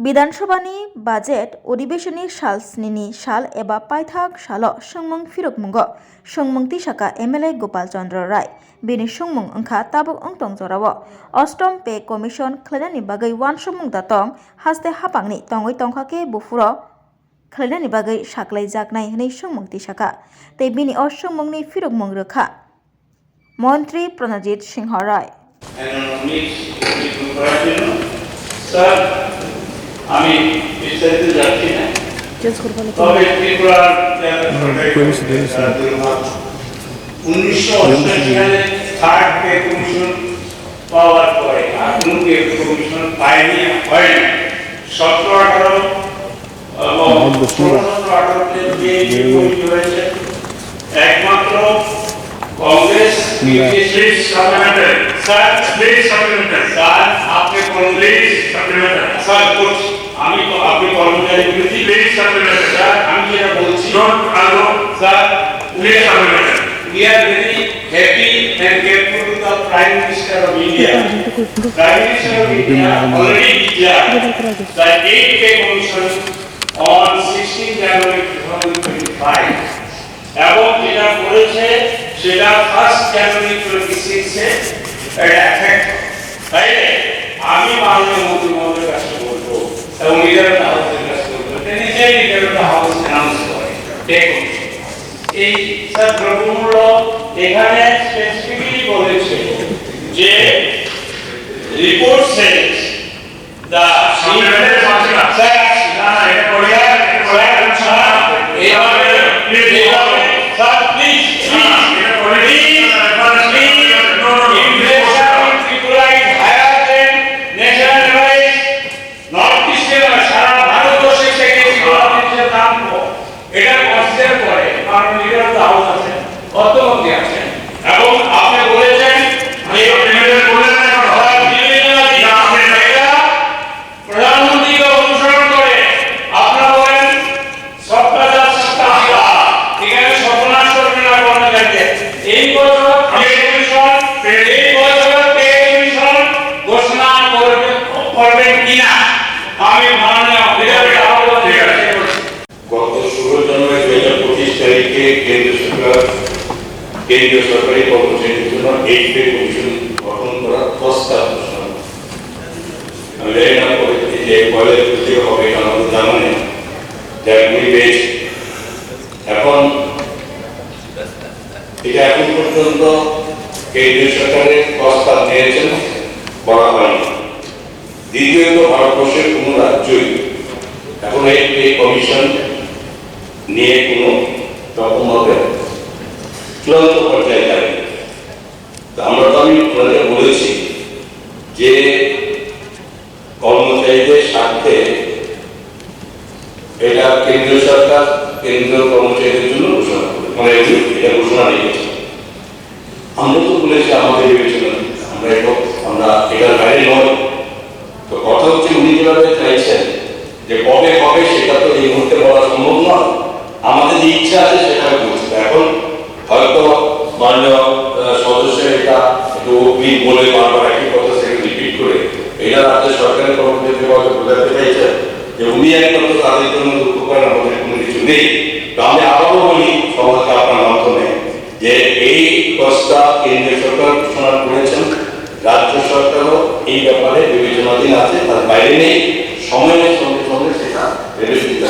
বিধানসভাनि budget अधिवेशननि साल स्निनि साल एबा पाइथाक साल सोंमों फिरकमुंग सोंमों तिसाका एमएलए गोपाल चंद्र राय बेनि सोंमों अंखा ताबुक अंतं जराव अष्टम पे कमिशन खलायनानि बागै वानसोंमों दातं हास्ते हापांनि तंगै तंखाके बुफुरो खलायनानि बागै साख्लाय जागनाय हनै सोंमों तिसाका तै बेनि सोंमोंनि फिरकमुं रोखा मन्त्री प्रणजित सिंह राय আমি বিস্তারিত যাচ্ছি না তবে ত্রিপুরার 1988 সালে থার্ড পে কমিশন পাওয়ার পরে আর কোনো পে কমিশন পায়নি হয়নি 17-18 এবং 16-18 যে কমিটি হয়েছে একমাত্র Congress state supplementary sir state supplementary sir आपने कांग्रेस सप्लीमेंट्री सर कुछ আমি তো আপনি কর্মচারী বলেছি স্টেট সপ্লিমেন্টারি স্যার আমি যেটা বলছি don't allow sir state supplementary we are very happy and grateful to the prime minister of india prime minister of india already declared the 8th pay commission on 16 january 2025 এবং যেটা বলেছে সেটা 1 জানুয়ারি 2026 এ এটা effect তাই আমি মাননীয় মন্ত্রী মহোদয়ের কাছে বলবো এবং লিডার হাউসের কাছে বলবো নিজেই লিডার হাউস অ্যানাউন্স করে দেখুন এই স্যার দ্রব্যমূল্য এখানে স্পেসিফিক্যালি বলেছে যে রিপোর্ট সেজ দা ইনফ্লেশন স্যার না এটা কোরিয়া স্যার প্লিজ এটা কনসিডার করে কারণ লিডার অফ দ্য হাউস আছেন অর্থমন্ত্রী আছেন এবং আপনি বলেছেন যে লিডার বলেন না প্রধানমন্ত্রীকে অনুসরণ করে আপনারা বলেন সবকা সাথ সবকা বিকাশ এখানে সর্বনাশ করবেন না কর্মচারীদের এই বছর পে কমিশন ঘোষণা করবেন কিনা আমি মাননীয় লিডার অফ দ্য হাউস গত 16 জানুয়ারি 2025 তারিখে কেন্দ্রীয় সরকারি কর্মচারীদের জন্য 8 পে কমিশন গঠন করার প্রস্তাব ঘোষণা আমি জানি না পরিস্থিতি যে পয়লা থেকে হবে আমাদের জানা নেই যাগুলি পেয়েছি এখন এটা এখন পর্যন্ত কেন্দ্রীয় সরকারের প্রস্তাব নিয়েছেন বলা হয়নি দ্বিতীয়ত ভারতবর্ষের কোনো রাজ্যই এখন এই কমিশন নিয়ে কোনো রকমভাবে চূড়ান্ত পর্যায়ে যাবে আমরা তো আমি বলেছি যে কর্মচারীদের স্বার্থে এটা কেন্দ্রীয় সরকার কেন্দ্রীয় কর্মচারীদের জন্য ঘোষণা করবে মানে এটা ঘোষণা রেখেছে আমরা তো বলেছি আমাদের বিবেচনা আমরা এটার বাইরে নয় তো কথা হচ্ছে উনি যেভাবে চাইছেন যে কবে হবে সেটা তো এই মুহূর্তে বলা সম্ভব নয় আমাদের যে ইচ্ছা আছে সেটা বলছি এখন হয়তো মাননীয় সদস্যের এটা একটু অগ্নি বলে বারবার একই কথা সেটা রিপিট করে এটা রাজ্য সরকারের কর্মচারীদের বোঝাতে চাইছে যে উনি একমাত্র তাদের জন্য দুঃখ করেন আমাদের কোনো কিছু নেই তো আমি আবারও বলি সমাজকে আপনার মাধ্যমে যে এই প্রস্তাব কেন্দ্রীয় সরকার ঘোষণা করেছেন রাজ্য সরকারও এই ব্যাপারে বিবেচনাধীন আছে তার বাইরে নেই সময়ের সঙ্গে সঙ্গে সেটা ভেবে চিন্তা